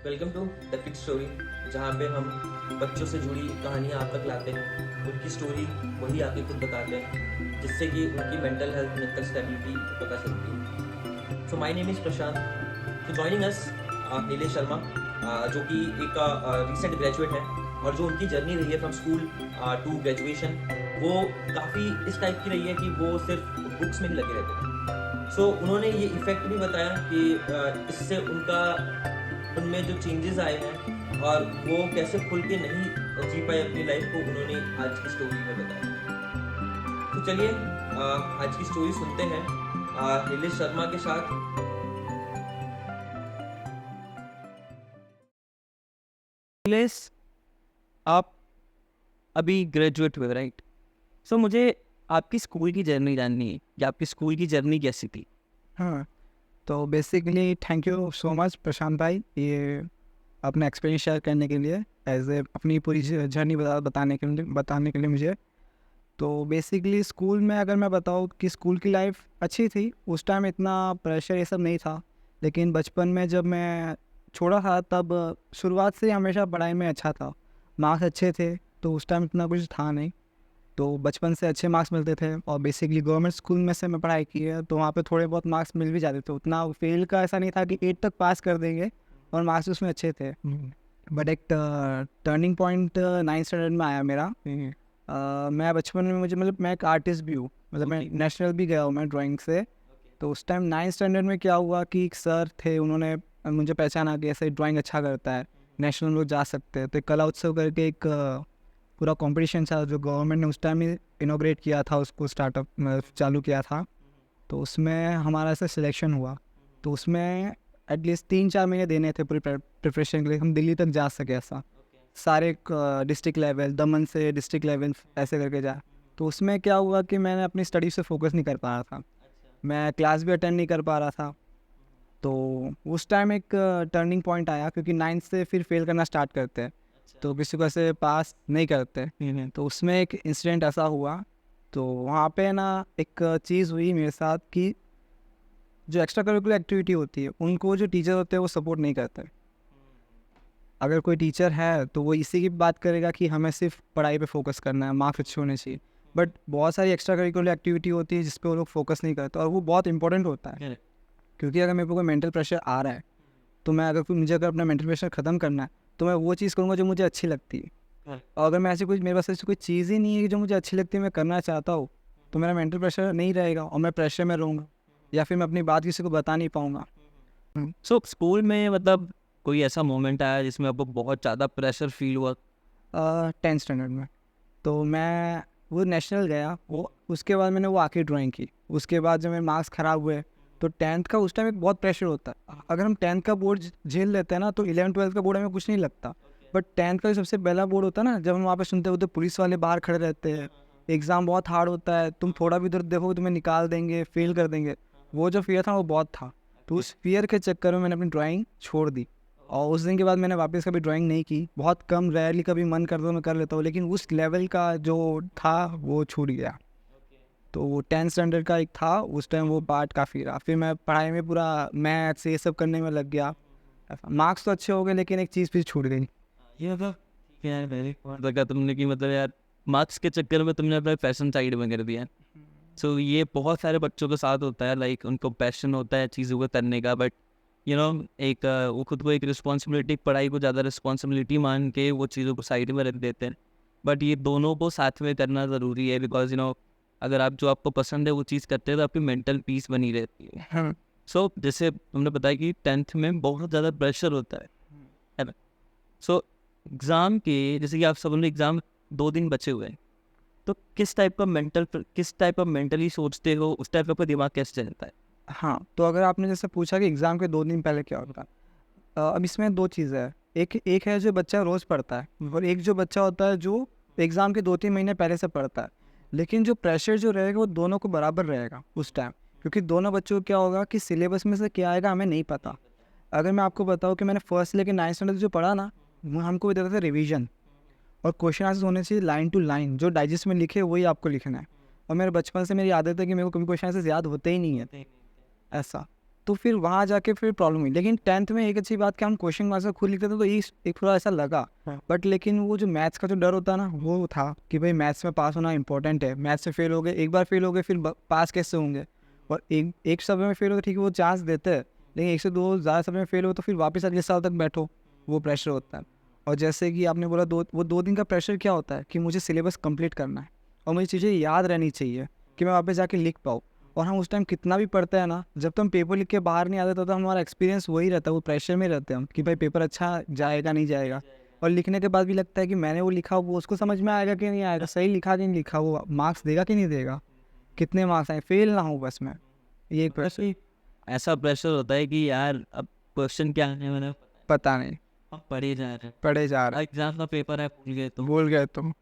Welcome to the kid story, जहाँ पे हम बच्चों से जुड़ी कहानियाँ आप तक लाते हैं। उनकी स्टोरी वही आके खुद बताते हैं, जिससे कि उनकी मेंटल हेल्थ, मेंटल स्टेबिलिटी पता चलती है। सो माय नेम इज़ प्रशांत। तो जॉइनिंग अस नीलेश शर्मा, जो कि एक रिसेंट ग्रेजुएट है, और जो उनकी जर्नी रही है फ्रॉम स्कूल टू ग्रेजुएशन, वो काफ़ी इस टाइप की रही है कि वो सिर्फ बुक्स में ही लगे रहते थे। सो उन्होंने ये इफ़ेक्ट भी बताया कि इससे उनका उनमें जो चेंजेस आए हैं और वो कैसे खुल के नहीं जी पाए अपनी लाइफ को, उन्होंने आज की स्टोरी में बताया। तो चलिए आज की स्टोरी सुनते हैं नीलेश शर्मा के साथ। प्लेस आप अभी ग्रेजुएट हुए, राइट? सो मुझे आपकी स्कूल की जर्नी जाननी है कि आपकी स्कूल की जर्नी कैसी थी। हाँ, तो basically thank you so much Prashant भाई, ये अपना एक्सपीरियंस शेयर करने के लिए, एज ए अपनी पूरी जर्नी बताने के लिए मुझे। तो बेसिकली स्कूल में अगर मैं बताऊँ कि स्कूल की लाइफ अच्छी थी, उस टाइम इतना प्रेशर ये सब नहीं था। लेकिन बचपन में जब मैं छोटा था तब शुरुआत से ही हमेशा पढ़ाई में अच्छा था, मार्क्स अच्छे थे, तो उस टाइम इतना कुछ था नहीं। तो बचपन से अच्छे मार्क्स मिलते थे और बेसिकली गवर्नमेंट स्कूल में से मैं पढ़ाई की है, तो वहाँ पे थोड़े बहुत मार्क्स मिल भी जाते थे। उतना फेल का ऐसा नहीं था कि 8 तक पास कर देंगे, और मार्क्स उसमें अच्छे थे। बट एक टर्निंग पॉइंट 9th स्टैंडर्ड में आया मेरा। मैं बचपन में मुझे मतलब मैं एक आर्टिस्ट भी हूँ, मतलब मैं नेशनल भी गया हूँ मैं ड्राइंग से। तो उस टाइम 9th स्टैंडर्ड में क्या हुआ कि एक सर थे, उन्होंने मुझे पहचाना कि ऐसे ड्राइंग अच्छा करता है, नेशनल लोग जा सकते हैं। तो एक कला उत्सव करके एक पूरा कंपटीशन था जो गवर्नमेंट ने उस टाइम ही इनोग्रेट किया था, उसको स्टार्टअप चालू किया था। तो उसमें हमारा ऐसा सिलेक्शन हुआ। तो उसमें एटलीस्ट 3-4 महीने देने थे पूरी प्रिपरेशन के लिए, हम दिल्ली तक जा सके। ऐसा सारे डिस्ट्रिक्ट लेवल, दमन से डिस्ट्रिक्ट लेवल ऐसे करके जा। तो उसमें क्या हुआ कि मैंने अपनी स्टडी से फोकस नहीं कर पा रहा था, मैं क्लास भी अटेंड नहीं कर पा रहा था। तो उस टाइम एक टर्निंग पॉइंट आया, क्योंकि 9th से फिर फेल करना स्टार्ट करते हैं, तो किसी को ऐसे पास नहीं करते। तो उसमें एक इंसिडेंट ऐसा हुआ। तो वहाँ पे ना एक चीज़ हुई मेरे साथ कि जो एक्स्ट्रा करिकुलर एक्टिविटी होती है, उनको जो टीचर होते हैं वो सपोर्ट नहीं करते। अगर कोई टीचर है तो वो इसी की बात करेगा कि हमें सिर्फ पढ़ाई पे फोकस करना है, मार्क्स अच्छे होने चाहिए। बट बहुत सारी एक्स्ट्रा करिकुलर एक्टिविटी होती है जिस पे वो लोग फोकस नहीं करते, और वो बहुत इंपॉर्टेंट होता है। क्योंकि अगर मेरे को कोई मेंटल प्रेशर आ रहा है, तो मैं मुझे अगर अपना मेंटल प्रेशर ख़त्म करना है, तो मैं वो चीज़ करूँगा जो मुझे अच्छी लगती है। और अगर मैं ऐसी कुछ मेरे पास ऐसी कोई चीज़ ही नहीं है कि जो मुझे अच्छी लगती है, मैं करना चाहता हूँ, तो मेरा मेंटल प्रेशर नहीं रहेगा और मैं प्रेशर में रहूँगा, या फिर मैं अपनी बात किसी को बता नहीं पाऊँगा। सो स्कूल में मतलब कोई ऐसा मोमेंट आया जिसमें आपको बहुत ज़्यादा प्रेशर फील हुआ? 10th स्टैंडर्ड में तो मैं वो नेशनल गया, वो उसके बाद मैंने वो आके ड्राइंग की। उसके बाद जब मेरे मार्क्स ख़राब हुए, तो 10th का उस टाइम एक बहुत प्रेशर होता है। अगर हम 10th का बोर्ड झेल लेते हैं ना, तो 11th-12th का बोर्ड हमें कुछ नहीं लगता। बट 10th का जो सबसे पहला बोर्ड होता है ना, जब हम वहाँ पे सुनते हैं तो पुलिस वाले बाहर खड़े रहते हैं, एग्ज़ाम बहुत हार्ड होता है, तुम थोड़ा भी इधर देखोगे तुम्हें निकाल देंगे, फेल कर देंगे। वो जो फियर था वो बहुत था। तो उस फियर के चक्कर में मैंने अपनी ड्राइंग छोड़ दी, और उस दिन के बाद मैंने वापस कभी ड्राइंग नहीं की। बहुत कम, रेयरली कभी मन करता तो मैं कर लेता हूँ, लेकिन उस लेवल का जो था वो छूट गया। तो वो 10th स्टैंडर्ड का एक था, उस टाइम वो पार्ट काफ़ी रहा। फिर मैं पढ़ाई में पूरा मैथ्स ये सब करने में लग गया। मार्क्स तो अच्छे हो गए, लेकिन एक चीज़ फिर छूट गई। ये मतलब यार वेरी लगा तुमने कि मतलब यार मार्क्स के चक्कर में तुमने अपना पैशन साइड में कर दिया। सो ये बहुत सारे बच्चों के साथ होता है, लाइक उनको पैशन होता है चीज़ों को करने का, बट एक वो खुद को एक रिस्पॉन्सिबिलिटी, पढ़ाई को ज़्यादा रिस्पॉन्सिबिलिटी मान के वो चीज़ों को साइड में रख देते हैं। बट ये दोनों को साथ में करना ज़रूरी है, बिकॉज अगर आप जो आपको पसंद है वो चीज़ करते हैं तो आपकी मेंटल पीस बनी रहती है। हाँ। सो जैसे तुमने बताया कि 10th में बहुत ज़्यादा प्रेशर होता है ना? सो एग्ज़ाम के जैसे कि आप सब ने एग्ज़ाम 2 दिन बचे हुए हैं, तो किस टाइप का मेंटली सोचते हो, उस टाइप का आपका दिमाग कैसे चलता है? हाँ, तो अगर आपने जैसे पूछा कि एग्ज़ाम के 2 दिन पहले क्या होता है, अब इसमें 2 चीज़ें हैं। एक एक है जो बच्चा रोज़ पढ़ता है, और एक जो बच्चा होता है जो एग्ज़ाम के 2-3 महीने पहले से पढ़ता है। लेकिन जो प्रेशर जो रहेगा वो दोनों को बराबर रहेगा उस टाइम, क्योंकि दोनों बच्चों को क्या होगा कि सिलेबस में से क्या आएगा हमें नहीं पता। अगर मैं आपको बताऊँ कि मैंने फर्स्ट से लेकर 9th स्टैंडर्ड जो पढ़ा ना, वो हमको देता था रिवीजन, और क्वेश्चन आंसर होने चाहिए लाइन टू लाइन, जो डाइजेस्ट में लिखे वही आपको लिखना है। और मेरे बचपन से मेरी आदत है कि मेरे को कभी क्वेश्चन आंसर याद होते ही नहीं है ऐसा। तो फिर वहाँ जाके फिर प्रॉब्लम हुई। लेकिन 10th में एक अच्छी बात कि हम क्वेश्चन आंसर खुद लिखते थे, तो एक थोड़ा ऐसा लगा। बट लेकिन वो जो मैथ्स का जो डर होता है ना, वो था कि भाई मैथ्स में पास होना इंपॉर्टेंट है। मैथ्स से फेल हो गए, एक बार फेल हो गए, फिर पास कैसे होंगे? और एक सब्जेक्ट में फेल हो, ठीक है वो चांस देते हैं, लेकिन 1 से 2 ज़्यादा सब्जेक्ट में फेल हो तो फिर वापस अगले साल तक बैठो, वो प्रेशर होता है। और जैसे कि आपने बोला वो 2 दिन का प्रेशर क्या होता है कि मुझे सिलेबस कंप्लीट करना है और मुझे चीज़ें याद रहनी चाहिए कि मैं वापस जाके लिख पाऊँ। और हम उस टाइम कितना भी पढ़ते हैं ना, जब तक हम पेपर लिख के बाहर नहीं आते तो हमारा एक्सपीरियंस वही रहता है, वो प्रेशर में रहते हैं हम कि भाई पेपर अच्छा जाएगा नहीं जाएगा। और लिखने के बाद भी लगता है कि मैंने वो लिखा, वो उसको समझ में आएगा कि नहीं आएगा, सही लिखा कि नहीं लिखा, वो मार्क्स देगा कि नहीं देगा, कितने मार्क्स आए, फेल ना हो बस मैं। ये एक प्रेशर ऐसा प्रेशर होता है कि यार अब क्वेश्चन क्या आने वाला है, पता नहीं, हम पढ़े जा रहे हैं, पढ़े जा रहे एग्जाम का पेपर है भूल गए तुम। भूल गए तुम।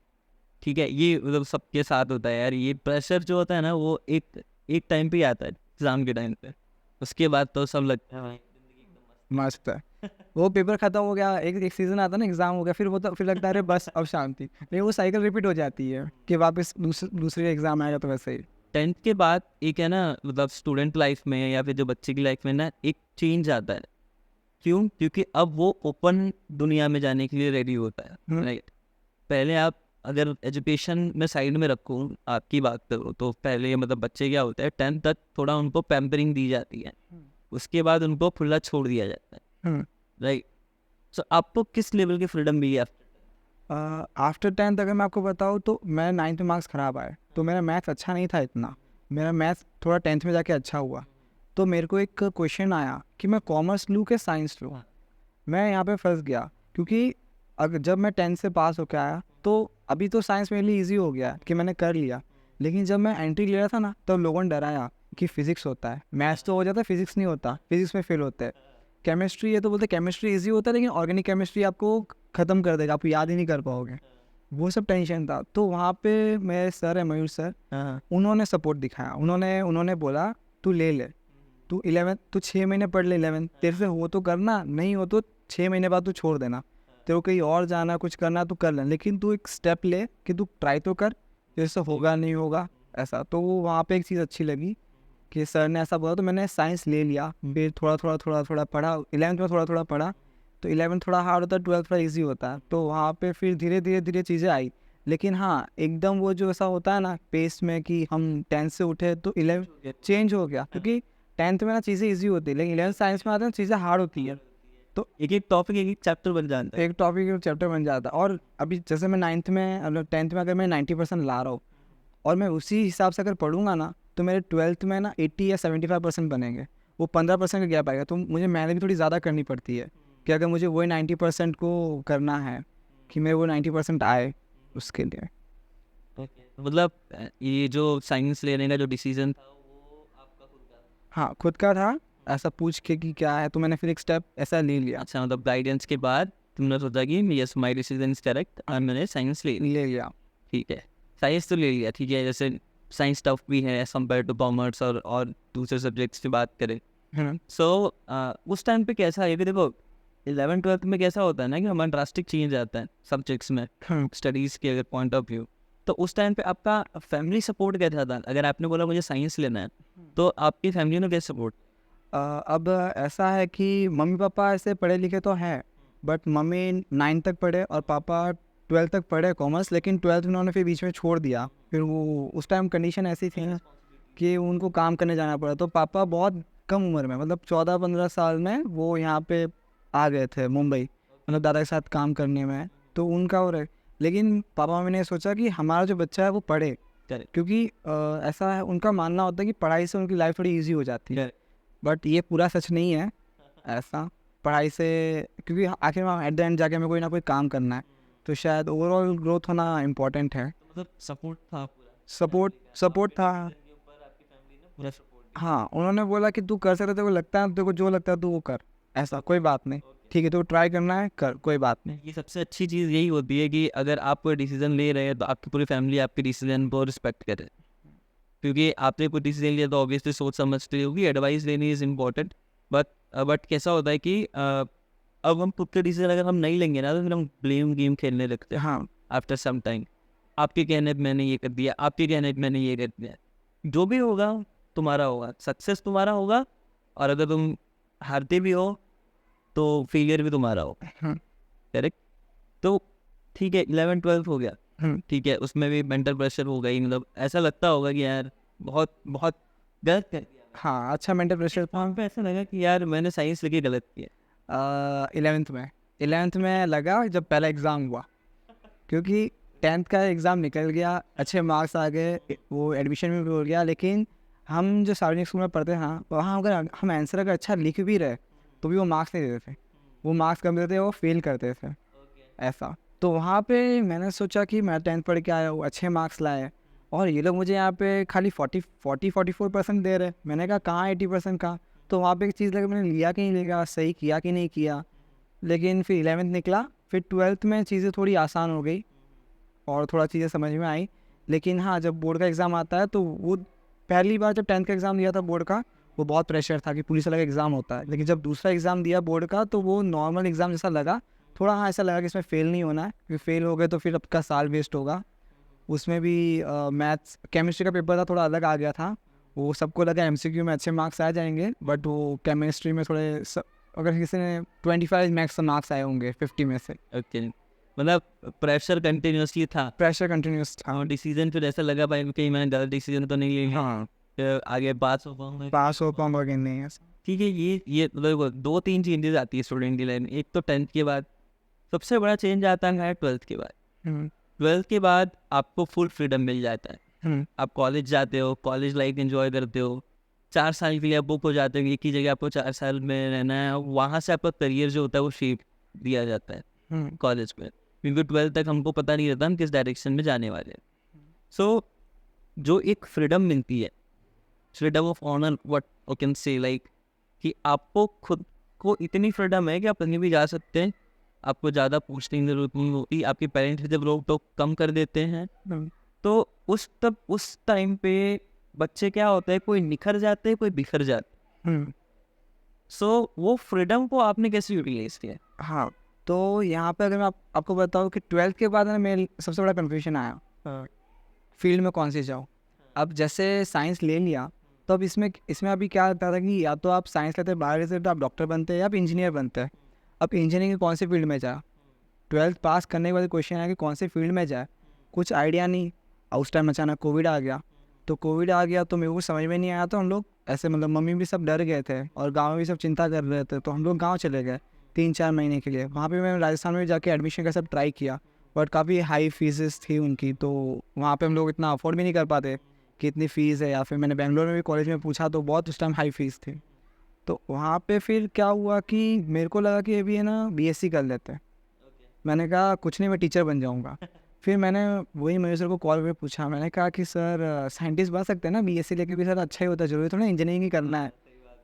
ठीक है, ये मतलब सबके साथ होता है यार। ये प्रेशर जो होता है ना, वो एक टाइम पे ही आता है, एग्जाम के टाइम पे। उसके बाद तो सब लगता है भाई जिंदगी एकदम मस्त। मस्त है। वो पेपर खत्म हो गया, एक सीजन आता है ना, एग्जाम हो गया, फिर वो तो फिर लगता है अरे बस अब शांति। लेकिन वो साइकिल रिपीट हो जाती है कि वापस दूसरे एग्जाम आएगा तो वैसे ही। 10th के बाद एक है ना, मतलब स्टूडेंट लाइफ में या फिर जो बच्चे की लाइफ में ना, एक चेंज आता है। क्यों? क्योंकि अब वो ओपन दुनिया में जाने के लिए रेडी होता है, राइट। पहले आप अगर एजुकेशन में साइड में रखूँ, आपकी बात करो तो पहले मतलब बच्चे क्या होता है, 10th तक थोड़ा उनको पैम्परिंग दी जाती है, उसके बाद उनको खुला छोड़ दिया जाता है, राइट। सो आपको किस लेवल की फ्रीडम मिली है? आफ्टर 10th अगर मैं आपको बताऊँ तो मैं 9th में मार्क्स ख़राब आए, तो मेरा मैथ्स अच्छा नहीं था इतना। मेरा मैथ्स थोड़ा 10th में जाके अच्छा हुआ, तो मेरे को एक क्वेश्चन आया कि मैं कॉमर्स लूँ कि साइंस लूँ। मैं यहाँ पे फंस गया, क्योंकि अगर जब मैं 10th से पास होकर आया तो अभी तो साइंस मेरे लिए ईजी हो गया कि मैंने कर लिया। लेकिन जब मैं एंट्री ले रहा था ना, तब लोगों ने डराया कि फिजिक्स होता है, मैथ्स तो हो जाता है, फिजिक्स नहीं होता, फिजिक्स में फेल होते हैं। केमिस्ट्री है तो बोलते केमिस्ट्री इजी होता है, लेकिन ऑर्गेनिक केमिस्ट्री आपको ख़त्म कर देगा, आप याद ही नहीं कर पाओगे। वो सब टेंशन था। तो वहाँ पे मेरे सर है, मयूर सर, उन्होंने सपोर्ट दिखाया। उन्होंने बोला तू ले ले, तू 11 तू 6 महीने पढ़ ले 11, तेरे से हो तो करना, नहीं हो तो 6 महीने बाद तू छोड़ देना, तेरे को कहीं और जाना कुछ करना तो कर ले, लेकिन तू एक स्टेप ले कि तू ट्राई तो कर, जैसे होगा नहीं होगा ऐसा। तो वहाँ पे एक चीज़ अच्छी लगी कि सर ने ऐसा बोला, तो मैंने साइंस ले लिया। फिर थोड़ा थोड़ा पढ़ा, 11th में थोड़ा पढ़ा, तो 11th थोड़ा हार्ड होता है, 12th थोड़ा ईजी होता है। तो वहाँ पे फिर धीरे चीज़ें आई। लेकिन हाँ, एकदम वो जो ऐसा होता है ना पेस में कि हम 10th से उठे तो 11th चेंज हो गया, क्योंकि 10th में ना चीज़ें ईजी होती है, लेकिन 11th साइंस में आते हैं चीज़ें हार्ड होती है। तो एक टॉपिक एक चैप्टर बन जाता है, एक टॉपिक एक चैप्टर बन जाता है। और अभी जैसे मैं 9th में मतलब 10th में अगर मैं 90% ला रहा हूँ और मैं उसी हिसाब से अगर पढ़ूंगा ना, तो मेरे 12th में ना 80 या 75% बनेंगे। वो 15% का गैप आएगा, तो मुझे मेहनत भी थोड़ी ज़्यादा करनी पड़ती है कि अगर मुझे वही 90% को करना है कि मेरे वो 90% आए उसके लिए। मतलब ये जो साइंस लेने का जो डिसीजन था वो आपका खुद का? हाँ, खुद का था, ऐसा पूछ के कि क्या है, तो मैंने फिर एक स्टेप ऐसा ले लिया। अच्छा, मतलब गाइडेंस के बाद तुमने सोचा कि yes my decision is correct और मैंने साइंस ले लिया। ठीक है, साइंस तो ले लिया, ठीक है। जैसे साइंस टफ भी है एज कम्पेयर टू कॉमर्स और दूसरे सब्जेक्ट्स की बात करें। सो उस टाइम पे कैसा है कि देखो 11th-12th में कैसा होता है ना कि हमारा ड्रास्टिक चेंज आता है सब्जेक्ट्स में, स्टडीज़ के अगर पॉइंट ऑफ व्यू। तो उस टाइम पे आपका फैमिली सपोर्ट कैसा था? अगर आपने बोला मुझे साइंस लेना है, तो आपकी फैमिली ने कैसे सपोर्ट? अब ऐसा है कि मम्मी पापा ऐसे पढ़े लिखे तो हैं, बट मम्मी 9 तक पढ़े और पापा 12 तक पढ़े कॉमर्स, लेकिन 12th उन्होंने फिर बीच में छोड़ दिया। फिर वो उस टाइम कंडीशन ऐसी थी ना कि उनको काम करने जाना पड़ा, तो पापा बहुत कम उम्र में, मतलब 14-15 साल में वो यहाँ पे आ गए थे मुंबई, मतलब दादा के साथ काम करने में। तो उनका हो रहा, लेकिन पापा मम्मी ने सोचा कि हमारा जो बच्चा है वो पढ़े, क्योंकि ऐसा है उनका मानना होता है कि पढ़ाई से उनकी लाइफ थोड़ी ईजी हो जाती है। बट ये पूरा सच नहीं है ऐसा पढ़ाई से, क्योंकि आखिर में एट द एंड जाके हमें कोई ना कोई काम करना है, तो शायद ओवरऑल ग्रोथ होना इम्पोर्टेंट है। मतलब सपोर्ट था पूरा? सपोर्ट था। पूरा हाँ, उन्होंने बोला कि तू कर सकता है, तेरे को लगता है, तेरे को जो लगता है तू वो कर, ऐसा कोई बात नहीं, ठीक है तो ट्राई करना है कर, कोई बात नहीं। ये सबसे अच्छी चीज़ यही होती है कि अगर आप कोई डिसीजन ले रहे हैं तो आपकी पूरी फैमिली आपके डिसीजन को रिस्पेक्ट करे, क्योंकि आपने कोई डिसीजन लिया तो ऑब्वियसली सोच समझते होगी, एडवाइस लेनी इज़ इम्पॉर्टेंट। बट कैसा होता है कि अब हम खुद के डिसीजन अगर हम नहीं लेंगे ना, तो फिर हम ब्लेम गेम खेलने लगते हैं। हाँ, आफ्टर सम टाइम आपके कहने पे मैंने ये कर दिया, आपके कहने पे मैंने ये कर दिया, जो भी होगा तुम्हारा होगा, सक्सेस तुम्हारा होगा, और अगर तुम हारते भी हो तो फेलियर भी तुम्हारा हो, हम्म, करेक्ट? तो ठीक है, 11-12 हो गया, हम्म, ठीक है, उसमें भी मेंटल प्रेशर होगा ही, मतलब ऐसा लगता होगा कि यार बहुत बहुत गलत कर दिया। हाँ अच्छा मेंटल प्रेशर था। वहाँ पे ऐसा लगा कि यार मैंने साइंस लेके गलत किया। 11th में लगा जब पहला एग्ज़ाम हुआ, क्योंकि 10th का एग्ज़ाम निकल गया, अच्छे मार्क्स आ गए, वो एडमिशन भी हो गया, लेकिन हम जो सार्वजनिक स्कूल में पढ़ते हैं हाँ, वहाँ अगर हम आंसर अगर अच्छा लिख भी रहे तो भी वो मार्क्स नहीं देते थे, वो मार्क्स कम देते, वो फेल करते थे ऐसा। तो वहाँ पे मैंने सोचा कि मैं 10th पढ़ के आया हूँ, अच्छे मार्क्स लाए, और ये लोग मुझे यहाँ पे खाली 44% दे रहे। मैंने कहा कहाँ 80% का? तो वहाँ पे एक चीज़ लगा, मैंने लिया कि नहीं लिया, सही किया कि नहीं किया। लेकिन फिर 11th निकला, फिर 12th में चीज़ें थोड़ी आसान हो गई और थोड़ा चीज़ें समझ में आई। लेकिन हाँ, जब बोर्ड का एग्ज़ाम आता है तो वो पहली बार जब 10th का एग्ज़ाम दिया था बोर्ड का, वो बहुत प्रेशर था कि पुलिस वाला एग्ज़ाम होता है। लेकिन जब दूसरा एग्ज़ाम दिया बोर्ड का तो वो नॉर्मल एग्ज़ाम जैसा लगा, थोड़ा हाँ ऐसा लगा कि इसमें फ़ेल नहीं होना है, क्योंकि फेल हो गए तो फिर आपका साल वेस्ट होगा। उसमें भी मैथ्स केमिस्ट्री का पेपर था, थोड़ा अलग आ गया था। वो सबको लगा एमसीक्यू में अच्छे मार्क्स आ जाएंगे, बट वो केमिस्ट्री में अगर किसी ने 25 मैक्स मार्क्स आए होंगे 50 में से। ओके, मतलब प्रेशर कंटिन्यूसली था प्रेशर कंटिन्यूस था। और डिसीजन फिर ऐसा लगा भाई कहीं मैंने गलत डिसीजन तो नहीं लिया, हाँ, आगे पास हो पाऊंगा। पास हो पाऊंगा कि नहीं ऐसा। ठीक है, ये मतलब 2-3 चेंजेस आती है स्टूडेंट की लाइन। एक तो 10th के बाद, सबसे बड़ा चेंज आता है 12th के बाद। हम्म, 12th के बाद आपको फुल फ्रीडम मिल जाता है, हम्म, आप कॉलेज जाते हो, कॉलेज लाइफ एंजॉय करते हो, 4 साल के लिए आप बुक हो जाते हो, एक ही जगह आपको 4 साल में रहना है, और वहाँ से आपका करियर जो होता है वो शेप दिया जाता है हम्म, कॉलेज में, क्योंकि 12th तक हमको पता नहीं रहता हम किस डायरेक्शन में जाने वाले हैं। सो जो एक फ्रीडम मिलती है, freedom of honour, what I can say, like कि आपको खुद को इतनी फ्रीडम है कि आप कहीं भी जा सकते हैं, आपको ज़्यादा पूछने की जरूरत नहीं होती, आपके पेरेंट्स जब रोक टोक कम कर देते हैं, हम्म, तो उस टाइम पे बच्चे क्या होता है, कोई निखर जाते हैं, कोई बिखर जाते हैं। हम्म। सो वो फ्रीडम को आपने कैसे यूटिलाइज किया? हाँ, तो यहाँ पे अगर मैं आपको बताऊँ कि 12th के बाद ना मेरे सबसे बड़ा कन्फ्यूजन आया फील्ड में कौन सी जाऊँ। अब जैसे साइंस ले लिया तो अब इसमें अभी क्या होता था कि या तो आप साइंस लेते बाहर से तो आप डॉक्टर बनते हैं या आप इंजीनियर बनते हैं। अब इंजीनियरिंग की कौन सी फील्ड में जाए, 12th पास करने के बाद क्वेश्चन है कि कौन सी फील्ड में जाए, कुछ आइडिया नहीं। और उस टाइम अचानक कोविड आ गया, तो कोविड आ गया तो मेरे को समझ में नहीं आया, तो हम लोग ऐसे मतलब मम्मी भी सब डर गए थे और गाँव में भी सब चिंता कर रहे थे, तो हम लोग गाँव चले गए 3-4 महीने के लिए। वहाँ पे मैं राजस्थान में जाके एडमिशन का सब ट्राई किया, बट काफ़ी हाई फीसेस थी उनकी, तो वहाँ पे हम लोग इतना अफोर्ड भी नहीं कर पाते कि इतनी फ़ीस है। या फिर मैंने बेंगलोर में भी कॉलेज में पूछा तो बहुत उस टाइम हाई फीस थी। तो वहाँ पे फिर क्या हुआ कि मेरे को लगा कि अभी है ना बीएससी कर लेते हैं। मैंने कहा कुछ नहीं, मैं टीचर बन जाऊँगा। फिर मैंने वही मयूर सर को कॉल पे पूछा, मैंने कहा कि सर साइंटिस्ट बन सकते हैं ना बीएससी लेके भी? सर अच्छा ही होता है, जरूरी थोड़ा इंजीनियरिंग ही करना है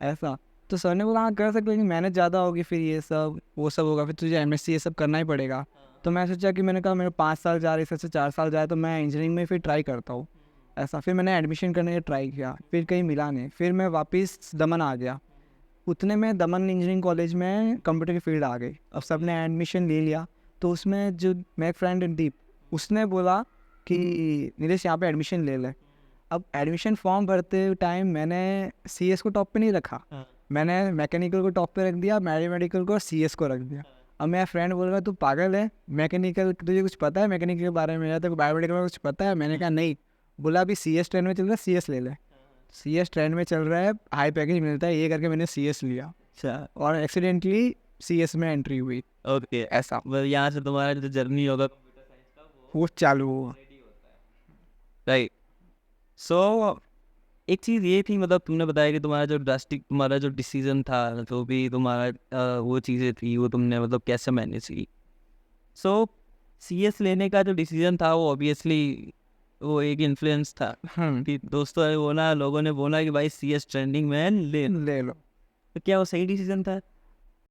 ऐसा। तो सर ने बोला हाँ कर सकते, लेकिन मेहनत ज़्यादा होगी, फिर ये सब वो सब होगा, फिर तुझे एमएससी ये सब करना ही पड़ेगा। तो मैं सोचा कि मैंने कहा मेरे 5 साल जा रहे, इससे 4 साल जाए तो मैं इंजीनियरिंग में फिर ट्राई करता हूँ ऐसा। फिर मैंने एडमिशन करने का ट्राई किया, फिर कहीं मिला नहीं, फिर मैं वापस दमन आ गया। उतने में दमन इंजीनियरिंग कॉलेज में कंप्यूटर की फील्ड आ गई। अब सब ने एडमिशन ले लिया, तो उसमें जो मेरा फ्रेंड दीप, उसने बोला कि नीलेश यहाँ पे एडमिशन ले ले। अब एडमिशन फॉर्म भरते टाइम मैंने सीएस को टॉप पे नहीं रखा, मैंने मैकेनिकल को टॉप पे रख दिया, मेडिकल को और सीएस को रख दिया। अब मेरा फ्रेंड बोल रहा तू पागल है, मैकेनिकल तुझे कुछ पता है मैकेनिकल के बारे में, या तो बायोमेडिकल में कुछ पता है? मैंने कहा नहीं। बोला अभी सीएस ट्रेंड में चल रहा है, सीएस ले ले। सीएस ट्रेंड में चल रहा है, हाई पैकेज मिलता है, ये करके मैंने सीएस लिया अच्छा, और एक्सीडेंटली सीएस में एंट्री हुई ओके, ऐसा। मतलब यहाँ से तुम्हारा जो जर्नी होगा कंप्यूटर साइंस का वो चालू हुआ। राइट। सो एक चीज़ ये थी, मतलब तुमने बताया कि तुम्हारा जो डिसीजन था, जो भी तुम्हारा वो चीज़ें थी, वो तुमने मतलब कैसे मैनेज की। सो सीएस लेने का जो डिसीजन था वो ऑब्वियसली वो एक इन्फ्लुएंस था कि दोस्तों ने बोला, लोगों ने बोला कि भाई सीएस ट्रेंडिंग में ले लो। ले लो। तो क्या वो सही डिसीजन था?